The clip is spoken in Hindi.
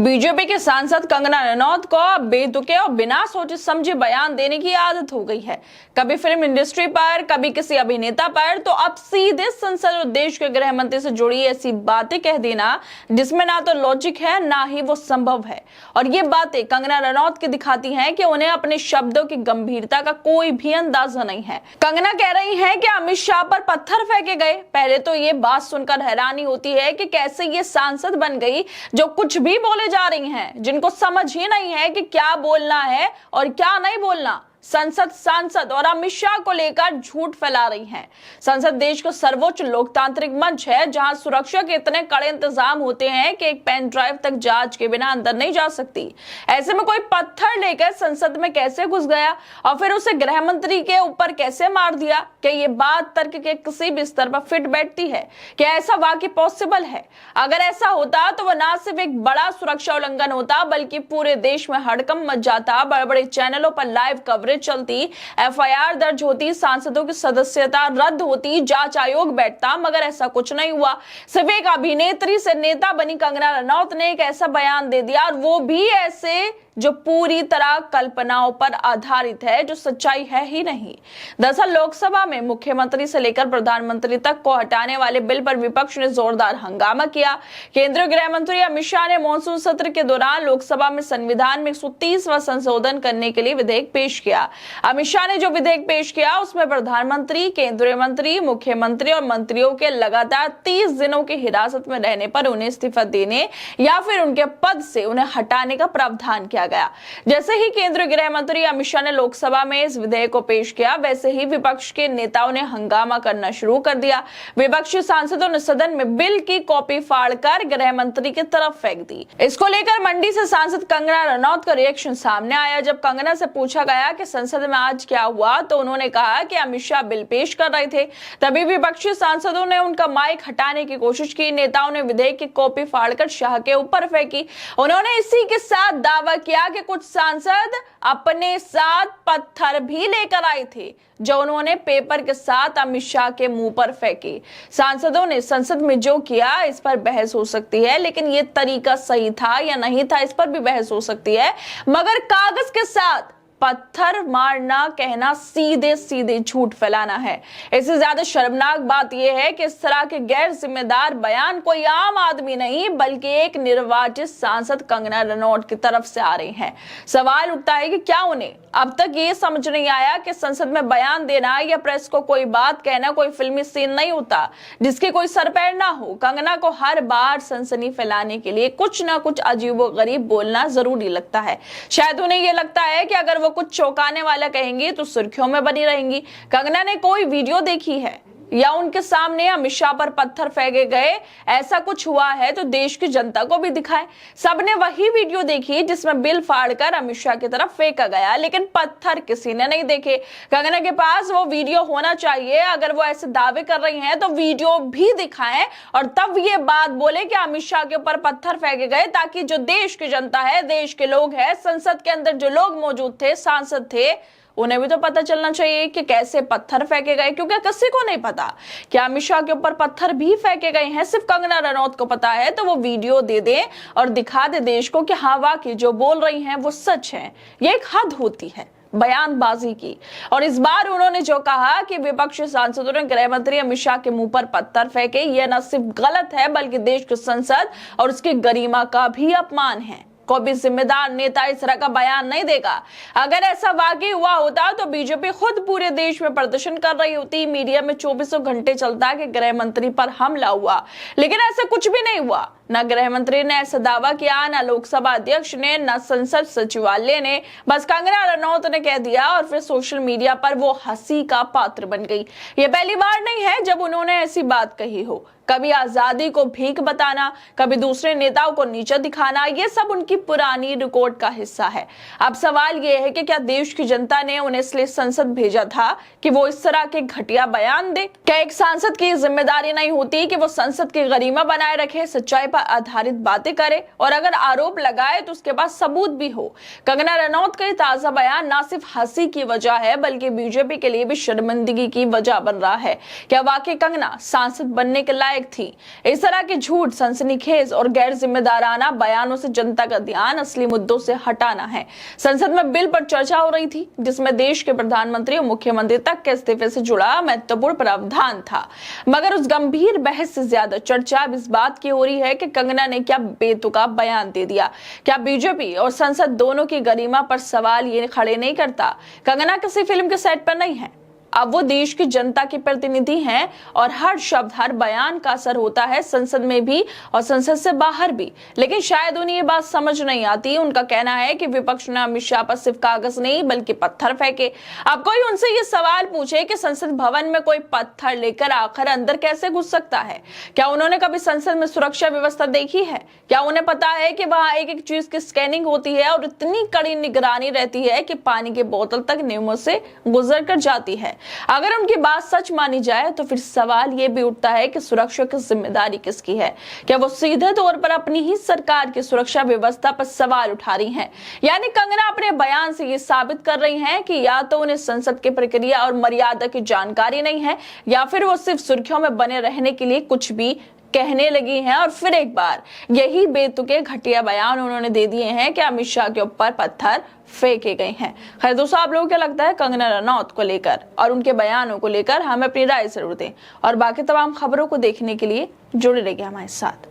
बीजेपी के सांसद कंगना रनौत को बेतुके और बिना सोचे समझे बयान देने की आदत हो गई है। कभी फिल्म इंडस्ट्री पर, कभी किसी अभिनेता पर, तो अब सीधे संसद और देश के गृह मंत्री से जुड़ी ऐसी बातें कह देना जिसमें ना तो लॉजिक है ना ही वो संभव है। और ये बातें कंगना रनौत की दिखाती हैं कि उन्हें अपने शब्दों की गंभीरता का कोई भी अंदाजा नहीं है। कंगना कह रही हैं कि अमित शाह पर पत्थर फेंके गए। पहले तो ये बात सुनकर हैरानी होती है कि कैसे ये सांसद बन गई जो कुछ भी बोले जा रही हैं, जिनको समझ ही नहीं है कि क्या बोलना है और क्या नहीं बोलना। संसद सांसद और अमित शाह को लेकर झूठ फैला रही हैं। संसद देश का सर्वोच्च लोकतांत्रिक मंच है जहां सुरक्षा के इतने कड़े इंतजाम होते हैं कि एक पेन ड्राइव तक जांच के बिना अंदर नहीं जा सकती। ऐसे में कोई पत्थर लेकर संसद में कैसे घुस गया और फिर उसे गृह मंत्री के ऊपर कैसे मार दिया? क्या ये बात तर्क के किसी भी स्तर पर फिट बैठती है? क्या ऐसा वाकई पॉसिबल है? अगर ऐसा होता तो वह न सिर्फ एक बड़ा सुरक्षा उल्लंघन होता बल्कि पूरे देश में हड़कंप मच जाता, बड़े बड़े चैनलों पर लाइव कवरेज चलती, एफआईआर दर्ज होती, सांसदों की सदस्यता रद्द होती, जांच आयोग बैठता। मगर ऐसा कुछ नहीं हुआ। सिर्फ एक अभिनेत्री से नेता बनी कंगना रनौत ने एक ऐसा बयान दे दिया, और वो भी ऐसे जो पूरी तरह कल्पनाओं पर आधारित है, जो सच्चाई है ही नहीं। दरअसल लोकसभा में मुख्यमंत्री से लेकर प्रधानमंत्री तक को हटाने वाले बिल पर विपक्ष ने जोरदार हंगामा किया। केंद्रीय गृह मंत्री अमित शाह ने मॉनसून सत्र के दौरान लोकसभा में संविधान में 130वां संशोधन करने के लिए विधेयक पेश किया। अमित शाह ने जो विधेयक पेश किया उसमें प्रधानमंत्री, केंद्रीय मंत्री, मुख्यमंत्री और मंत्रियों के लगातार 30 दिनों की हिरासत में रहने पर उन्हें इस्तीफा देने या फिर उनके पद से उन्हें हटाने का प्रावधान किया गया। जैसे ही केंद्रीय गृह मंत्री अमित शाह ने लोकसभा में इस विधेयक को पेश किया, वैसे ही विपक्ष के नेताओं ने हंगामा करना शुरू कर दिया। विपक्षी सांसदों ने सदन में बिल की कॉपी फाड़कर गृह मंत्री की तरफ फेंक दी। इसको लेकर मंडी से सांसद कंगना रनौत का रिएक्शन सामने आया। जब कंगना से पूछा गया कि संसद में आज क्या हुआ, तो उन्होंने कहा कि अमित शाह बिल पेश कर रहे थे। तभी विपक्षी सांसदों ने उनका माइक हटाने की कोशिश की। नेताओं ने विधेयक की कॉपी फाड़कर शाह के ऊपर फेंकी। उन्होंने इसी के साथ दावा किया कि कुछ सांसद अपने साथ पत्थर भी लेकर आए थे, जो उन्होंने पेपर के साथ अमित शाह के मुंह पर फेंके। सांसदों ने संसद में जो किया इस पर बहस हो सकती है, लेकिन ये तरीका सही था या नहीं था इस पर भी बहस हो सकती है। मगर कागज के साथ पत्थर मारना कहना सीधे सीधे झूठ फैलाना है। इससे ज्यादा शर्मनाक बात यह है कि इस तरह के गैर जिम्मेदार बयान कोई आम आदमी नहीं बल्कि एक निर्वाचित सांसद कंगना रनौत की तरफ से आ रहे हैं। सवाल उठता है कि क्या उन्हें अब तक ये समझ नहीं आया कि संसद में बयान देना या प्रेस को कोई बात कहना कोई फिल्मी सीन नहीं होता जिसके कोई सरपैर ना हो। कंगना को हर बार सनसनी फैलाने के लिए कुछ ना कुछ अजीबोगरीब बोलना जरूरी लगता है। शायद उन्हें यह लगता है कि अगर वो कुछ चौंकाने वाला कहेंगे तो सुर्खियों में बनी रहेंगी। कंगना ने कोई वीडियो देखी है या उनके सामने अमित शाह पर पत्थर फेंके गए ऐसा कुछ हुआ है तो देश की जनता को भी दिखाएं। सबने वही वीडियो देखी जिसमें बिल फाड़कर अमित शाह की तरफ फेंका गया, लेकिन पत्थर किसी ने नहीं देखे। कंगना के पास वो वीडियो होना चाहिए। अगर वो ऐसे दावे कर रही हैं तो वीडियो भी दिखाएं और तब ये बात बोले कि अमित शाह के ऊपर पत्थर फेंके गए, ताकि जो देश की जनता है, देश के लोग हैं, संसद के अंदर जो लोग मौजूद थे, सांसद थे, उन्हें भी तो पता चलना चाहिए कि कैसे पत्थर फेंके गए, क्योंकि किसी को नहीं पता कि अमित शाह के ऊपर पत्थर भी फेंके गए हैं। सिर्फ कंगना रनौत को पता है, तो वो वीडियो दे दे और दिखा दे देश को कि हाँ वाकई जो बोल रही हैं वो सच है। ये एक हद होती है बयानबाजी की। और इस बार उन्होंने जो कहा कि विपक्षी सांसदों ने गृह मंत्री अमित शाह के मुंह पर पत्थर फेंके, यह न सिर्फ गलत है बल्कि देश की संसद और उसकी गरिमा का भी अपमान है। कोई भी जिम्मेदार नेता इस तरह का बयान नहीं देगा। अगर ऐसा वाकई हुआ होता तो बीजेपी खुद पूरे देश में प्रदर्शन कर रही होती, मीडिया में 24 घंटे चलता कि गृह मंत्री पर हमला हुआ, लेकिन ऐसा कुछ भी नहीं हुआ। न गृह मंत्री ने ऐसा दावा किया, न लोकसभा अध्यक्ष ने, न संसद सचिवालय ने। बस कंगना रनौत ने कह दिया और फिर सोशल मीडिया पर वो हंसी का पात्र बन गई। ये पहली बार नहीं है जब उन्होंने ऐसी बात कही हो। कभी आजादी को भीख बताना, कभी दूसरे नेताओं को नीचा दिखाना, ये सब उनकी पुरानी रिकॉर्ड का हिस्सा है। अब सवाल ये है कि क्या देश की जनता ने उन्हें इसलिए संसद भेजा था कि वो इस तरह के घटिया बयान दे? क्या एक सांसद की जिम्मेदारी नहीं होती कि वो संसद की गरिमा बनाए रखे, सच्चाई पर आधारित बातें करे और अगर आरोप लगाए तो उसके पास सबूत भी हो? कंगना रनौत का ताजा बयान न सिर्फ हंसी की वजह है बल्कि बीजेपी के लिए भी शर्मिंदगी की वजह बन रहा है। क्या वाकई कंगना सांसद बनने के लायक लायक थी। इस तरह के झूठ, सनसनीखेज और गैर जिम्मेदाराना बयानों से जनता का ध्यान असली मुद्दों से हटाना है। संसद में बिल पर चर्चा हो रही थी जिसमें देश के प्रधानमंत्री और मुख्यमंत्री तक के इस्तीफे से जुड़ा महत्वपूर्ण प्रावधान था, मगर उस गंभीर बहस से ज्यादा चर्चा अब इस बात की हो रही है कि कंगना ने क्या बेतुका बयान दे दिया। क्या बीजेपी और संसद दोनों की गरिमा पर सवाल ये खड़े नहीं करता? कंगना किसी फिल्म के सेट पर नहीं है, अब वो देश की जनता की प्रतिनिधि हैं और हर शब्द, हर बयान का असर होता है, संसद में भी और संसद से बाहर भी। लेकिन शायद उन्हें ये बात समझ नहीं आती। उनका कहना है कि विपक्ष ने अमित शाह पर सिर्फ कागज नहीं बल्कि पत्थर फेंके। अब कोई उनसे ये सवाल पूछे कि संसद भवन में कोई पत्थर लेकर आखिर अंदर कैसे घुस सकता है? क्या उन्होंने कभी संसद में सुरक्षा व्यवस्था देखी है? क्या उन्हें पता है कि वहां एक एक चीज की स्कैनिंग होती है और इतनी कड़ी निगरानी रहती है कि पानी की बोतल तक नियमों से गुजर कर जाती है? अगर उनकी बात सच मानी जाए तो फिर सवाल यह भी उठता है कि सुरक्षा की जिम्मेदारी किसकी है? क्या वो सीधे तौर पर अपनी ही सरकार की सुरक्षा व्यवस्था पर सवाल उठा रही हैं? यानी कंगना अपने बयान से ये साबित कर रही हैं कि या तो उन्हें संसद की प्रक्रिया और मर्यादा की जानकारी नहीं है या फिर वो सिर्फ सुर्खियों में बने रहने के लिए कुछ भी कहने लगी हैं। और फिर एक बार यही बेतुके घटिया बयान उन्होंने दे दिए हैं कि अमित शाह के ऊपर पत्थर फेंके गए हैं। खैर दोस्तों, आप लोगों को क्या लगता है कंगना रनौत को लेकर और उनके बयानों को लेकर? हमें अपनी राय जरूर दें और बाकी तमाम खबरों को देखने के लिए जुड़े रहिए हमारे साथ।